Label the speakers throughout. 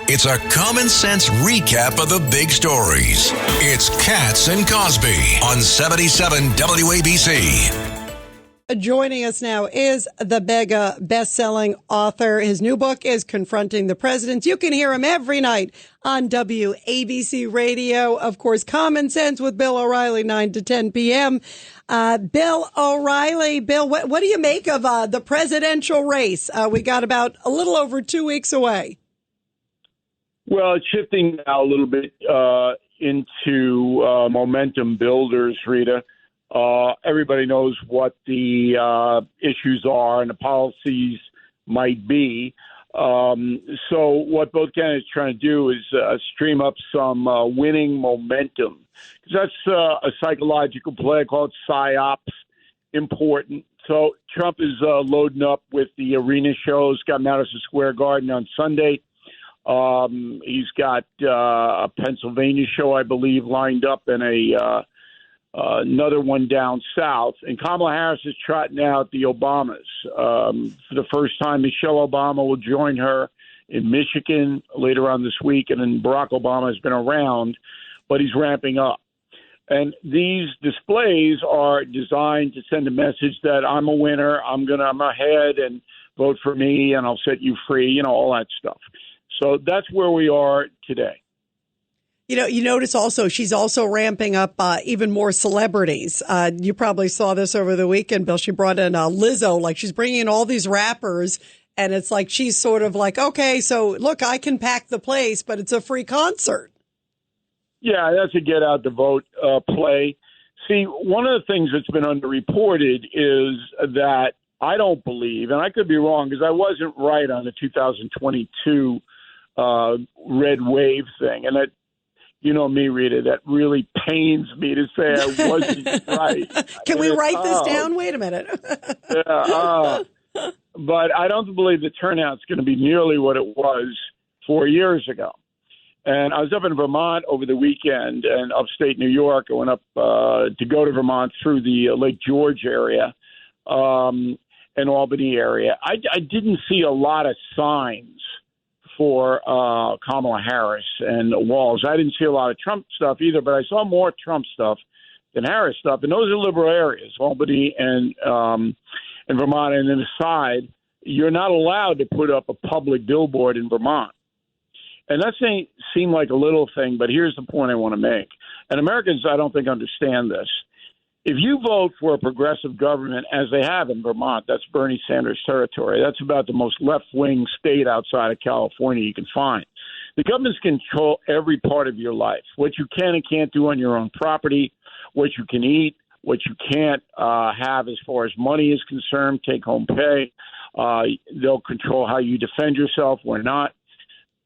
Speaker 1: It's a common sense recap of the big stories. It's Katz and Cosby on 77 WABC.
Speaker 2: Joining us now is the mega best-selling author. His new book is Confronting the President. You can hear him every night on WABC Radio. Of course, Common Sense with Bill O'Reilly, 9 to 10 p.m. Bill O'Reilly, Bill, what do you make of the presidential race? We got about a little over 2 weeks away.
Speaker 3: Well, it's shifting now a little bit into momentum builders, Rita. Everybody knows what the issues are and the policies might be. So what both candidates are trying to do is stream up some winning momentum. That's a psychological play. I call it psyops, important. So Trump is loading up with the arena shows, got Madison Square Garden on Sunday. He's got a Pennsylvania show, I believe, lined up, and another one down south. And Kamala Harris is trotting out the Obamas. For the first time, Michelle Obama will join her in Michigan later on this week. And then Barack Obama has been around, but he's ramping up. And these displays are designed to send a message that I'm a winner, I'm ahead, and vote for me, and I'll set you free, all that stuff. So that's where we are today.
Speaker 2: You notice also she's also ramping up even more celebrities. You probably saw this over the weekend, Bill. She brought in Lizzo, like she's bringing in all these rappers, and it's like she's sort of like, okay, so look, I can pack the place, but it's a free concert.
Speaker 3: Yeah, that's a get out the vote play. See, one of the things that's been underreported is that I don't believe, and I could be wrong because I wasn't right on the 2022 red wave thing, and that. You know me, Rita, that really pains me to say I wasn't right.
Speaker 2: Can we write this down? Wait a minute.
Speaker 3: But I don't believe the turnout's going to be nearly what it was 4 years ago. And I was up in Vermont over the weekend and upstate New York. I went up to go to Vermont through the Lake George area and Albany area. I didn't see a lot of signs for Kamala Harris and Walz. I didn't see a lot of Trump stuff either, but I saw more Trump stuff than Harris stuff. And those are liberal areas, Albany and Vermont. And then aside, you're not allowed to put up a public billboard in Vermont. And that may seem like a little thing, but here's the point I want to make. And Americans, I don't think, understand this. If you vote for a progressive government, as they have in Vermont, that's Bernie Sanders' territory. That's about the most left-wing state outside of California you can find. The governments control every part of your life, what you can and can't do on your own property, what you can eat, what you can't have as far as money is concerned, take-home pay. They'll control how you defend yourself or not.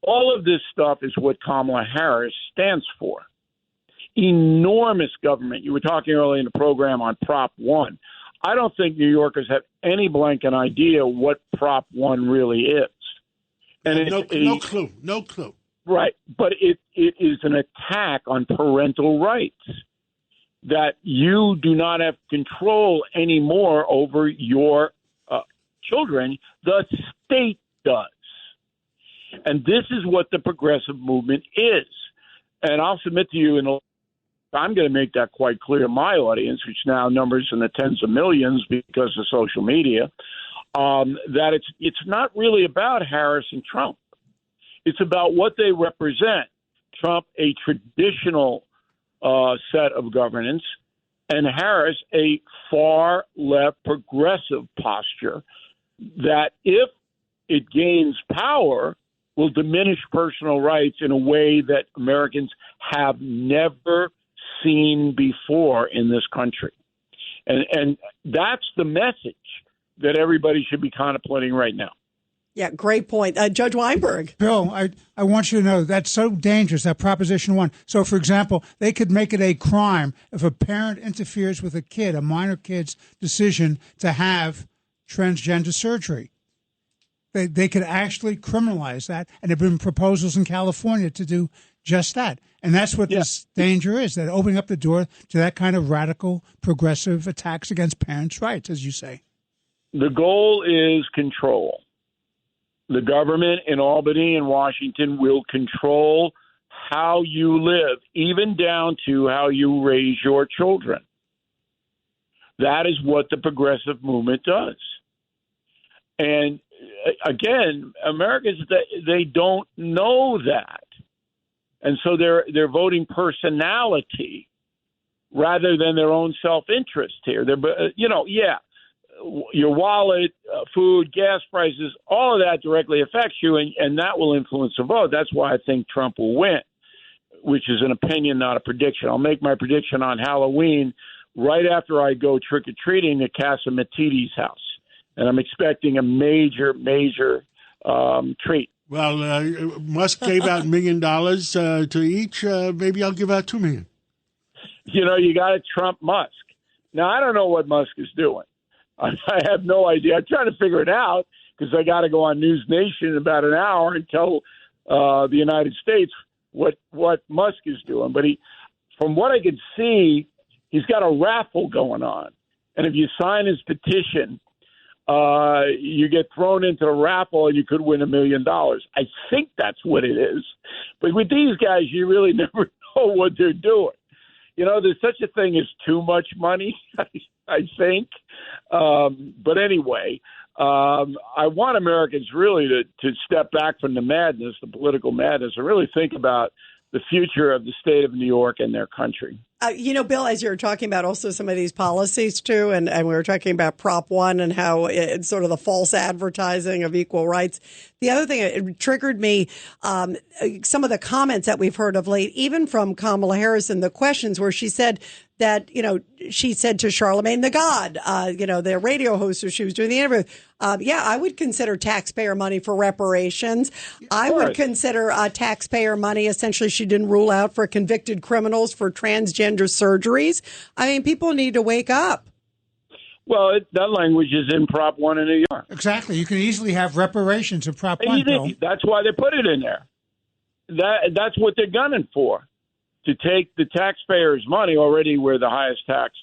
Speaker 3: All of this stuff is what Kamala Harris stands for. Enormous government. You were talking earlier in the program on Prop 1. I don't think New Yorkers have any blanket idea what Prop 1 really is. And
Speaker 4: no clue.
Speaker 3: Right. But it is an attack on parental rights, that you do not have control anymore over your children. The state does. And this is what the progressive movement is. And I'll submit to you I'm going to make that quite clear to my audience, which now numbers in the tens of millions because of social media, that it's not really about Harris and Trump. It's about what they represent. Trump, a traditional set of governance, and Harris, a far left progressive posture that, if it gains power, will diminish personal rights in a way that Americans have never seen before in this country. And that's the message that everybody should be contemplating right now.
Speaker 2: Yeah, great point. Judge Weinberg.
Speaker 5: Bill, I want you to know that's so dangerous, that Proposition 1. So, for example, they could make it a crime if a parent interferes with a kid, a minor kid's decision to have transgender surgery. They could actually criminalize that, and there have been proposals in California to do just that. And that's what this danger is, that opening up the door to that kind of radical, progressive attacks against parents' rights, as you say.
Speaker 3: The goal is control. The government in Albany and Washington will control how you live, even down to how you raise your children. That is what the progressive movement does. And again, Americans, they don't know that. And so they're voting personality rather than their own self-interest here. Your wallet, food, gas prices, all of that directly affects you, and that will influence the vote. That's why I think Trump will win, which is an opinion, not a prediction. I'll make my prediction on Halloween right after I go trick-or-treating at Casa Matiti's house. And I'm expecting a major treat.
Speaker 4: Well, Musk gave out $1 million to each. Maybe I'll give out $2 million.
Speaker 3: You got to trump Musk. Now, I don't know what Musk is doing. I have no idea. I'm trying to figure it out because I got to go on News Nation in about an hour and tell the United States what Musk is doing. But from what I could see, he's got a raffle going on. And if you sign his petition, you get thrown into the raffle and you could win $1 million. I think that's what it is. But with these guys, you really never know what they're doing. There's such a thing as too much money, I think. But anyway, I want Americans really to step back from the madness, the political madness, and really think about the future of the state of New York and their country.
Speaker 2: Bill, as you're talking about also some of these policies, too, and we were talking about Prop 1 and how it's sort of the false advertising of equal rights. The other thing, it triggered me, some of the comments that we've heard of late, even from Kamala Harris in the questions where she said that, she said to Charlemagne the God, the radio host who she was doing the interview, I would consider taxpayer money for reparations. I would consider taxpayer money. Essentially, she didn't rule out for convicted criminals for transgender surgeries. I mean, people need to wake up.
Speaker 3: Well, that language is in Prop 1 in New York.
Speaker 5: Exactly. You can easily have reparations in Prop 1, Bill.
Speaker 3: That's why they put it in there. That's what they're gunning for, to take the taxpayers' money, already we're the highest taxed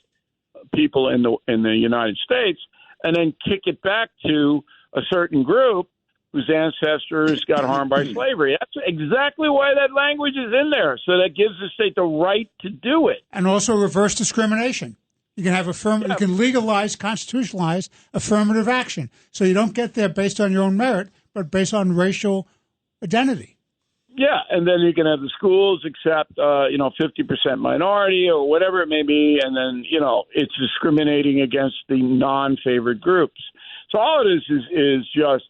Speaker 3: people in the United States, and then kick it back to a certain group whose ancestors got harmed by slavery. That's exactly why that language is in there. So that gives the state the right to do it.
Speaker 5: And also reverse discrimination. You can have you can legalize, constitutionalize affirmative action. So you don't get there based on your own merit, but based on racial identity.
Speaker 3: Yeah, and then you can have the schools accept, 50% minority or whatever it may be, and then, it's discriminating against the non-favored groups. So all it is just,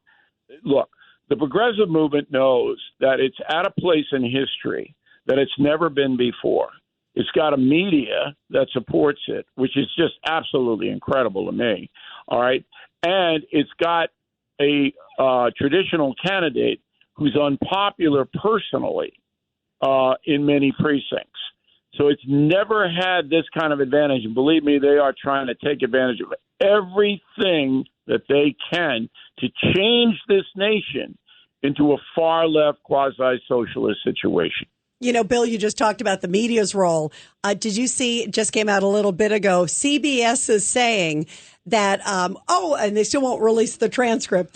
Speaker 3: look, the progressive movement knows that it's at a place in history that it's never been before. It's got a media that supports it, which is just absolutely incredible to me, all right? And it's got a traditional candidate who's unpopular personally in many precincts. So it's never had this kind of advantage. And believe me, they are trying to take advantage of everything that they can to change this nation into a far-left quasi-socialist situation.
Speaker 2: Bill, you just talked about the media's role. Did you see, it just came out a little bit ago, CBS is saying that, and they still won't release the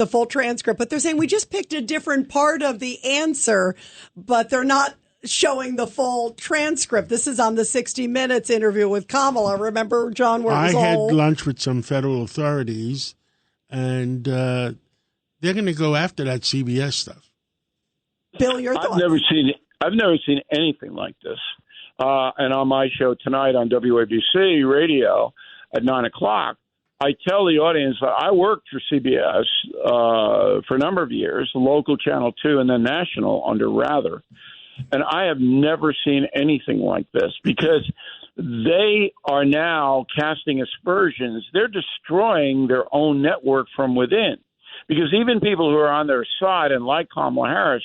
Speaker 2: full transcript, but they're saying we just picked a different part of the answer, but they're not showing the full transcript. This is on the 60 Minutes interview with Kamala. Remember, John, where it was
Speaker 4: I had lunch with some federal authorities, and they're going to go after that CBS stuff.
Speaker 2: Bill, your thoughts?
Speaker 3: I've never seen anything like this. And on my show tonight on WABC radio at 9:00, I tell the audience that I worked for CBS for a number of years, local Channel 2 and then national under Rather. And I have never seen anything like this because they are now casting aspersions. They're destroying their own network from within. Because even people who are on their side and like Kamala Harris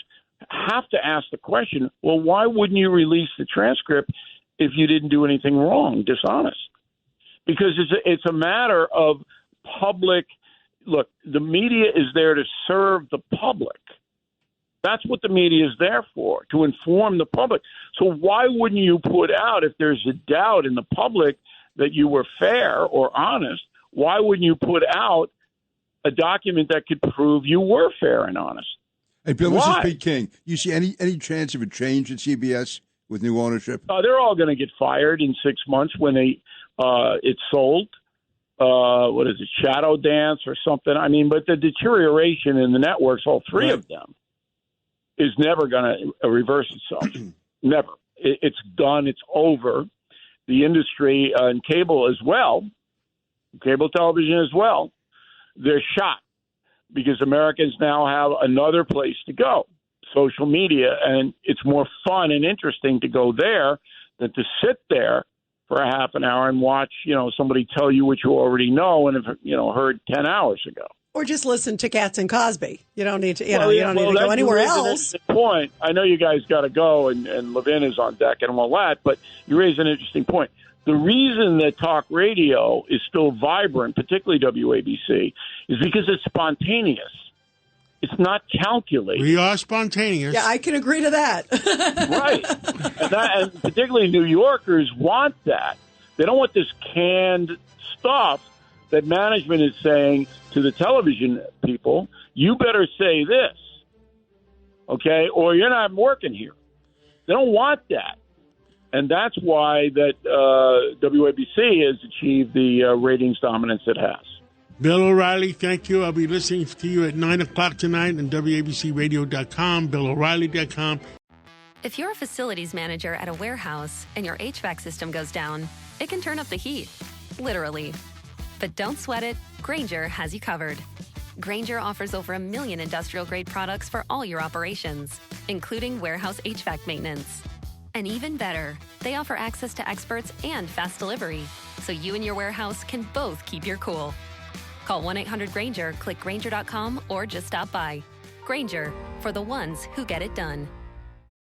Speaker 3: have to ask the question, well, why wouldn't you release the transcript if you didn't do anything wrong, dishonest? Because it's a matter of public. Look, the media is there to serve the public. That's what the media is there for, to inform the public. So why wouldn't you put out, if there's a doubt in the public that you were fair or honest, why wouldn't you put out a document that could prove you were fair and honest.
Speaker 6: Hey, Bill,
Speaker 3: Why?
Speaker 6: this is Pete King. You see any chance of a change at CBS with new ownership?
Speaker 3: They're all going to get fired in 6 months when it's sold. What is it, Shadow Dance or something? I mean, but the deterioration in the networks, all three of them, is never going to reverse itself. Never. It's done. It's over. The industry and cable as well, cable television as well, they're shot because Americans now have another place to go, social media, and it's more fun and interesting to go there than to sit there for a half an hour and watch, somebody tell you what you already know and have, heard 10 hours ago.
Speaker 2: Or just listen to Katz and Cosby. You don't need to, you don't need to go anywhere else.
Speaker 3: Point. I know you guys got to go, and Levin is on deck and all that, but you raise an interesting point. The reason that talk radio is still vibrant, particularly WABC, is because it's spontaneous. It's not calculated.
Speaker 4: We are spontaneous.
Speaker 2: Yeah, I can agree to that.
Speaker 3: Right. And particularly New Yorkers want that. They don't want this canned stuff that management is saying to the television people, you better say this, okay, or you're not working here. They don't want that. And that's why that WABC has achieved the ratings dominance it has.
Speaker 4: Bill O'Reilly, thank you. I'll be listening to you at 9 o'clock tonight on WABCRadio.com, BillO'Reilly.com.
Speaker 7: If you're a facilities manager at a warehouse and your HVAC system goes down, it can turn up the heat, literally. But don't sweat it. Grainger has you covered. Grainger offers over 1 million industrial-grade products for all your operations, including warehouse HVAC maintenance. And even better, they offer access to experts and fast delivery, so you and your warehouse can both keep your cool. Call 1-800-GRAINGER, click Grainger.com, or just stop by. Grainger, for the ones who get it done.